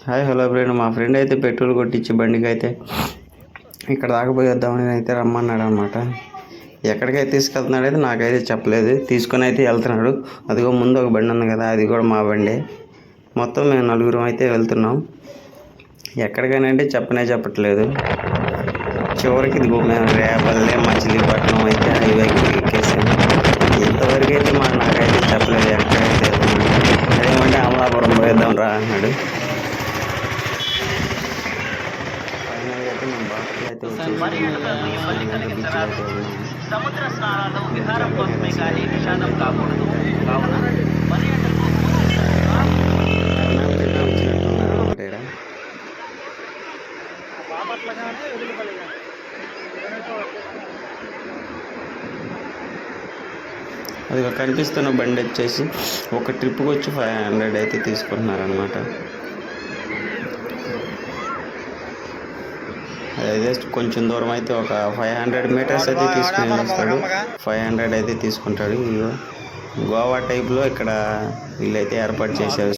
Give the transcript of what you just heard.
Hi hello friend, మా friend అయితే petrol కొట్టించి బండికి అయితే ఇక్కడ దాకా పోయేద్దామని అయితే రమ్మన్నాడు అనమాట. ఎక్కడికైతే తీసుకెళ్తున్నాడు అయితే నాకైతే చెప్పలేదు. తీసుకొని అయితే వెళ్తున్నాడు. అదిగో ముందు ఒక బండి ఉంది కదా, అది కూడా మా బండి. మొత్తం మేము నలుగురం అయితే వెళ్తున్నాం. ఎక్కడికైనా అంటే చెప్పట్లేదు. చివరికి ఇదిగో మేము రేపల్లె మచిలీపట్నం అయితే హైవేకి ఎక్కేసాము. ఇంతవరకు అయితే నాకైతే చెప్పలేదు ఎక్కడికైతే వెళ్తున్నాడు. అదేమంటే అమలాపురం పోయేద్దాం రా అన్నాడు. సముద్ర స్నానాలు విహారం కోసమే కానీ విషాదం కాకూడదు. కావున పర్యాటకులు అది కనిపిస్తున్న బండి వచ్చేసి ఒక ట్రిప్కి వచ్చి 500 అయితే తీసుకుంటున్నారనమాట. అదే కొంచెం దూరం అయితే ఒక 500 మీటర్స్ అయితే తీసుకుని వస్తాడు. 500 అయితే తీసుకుంటాడు. గోవా టైప్లో ఇక్కడ వీళ్ళైతే ఏర్పాటు చేశారు.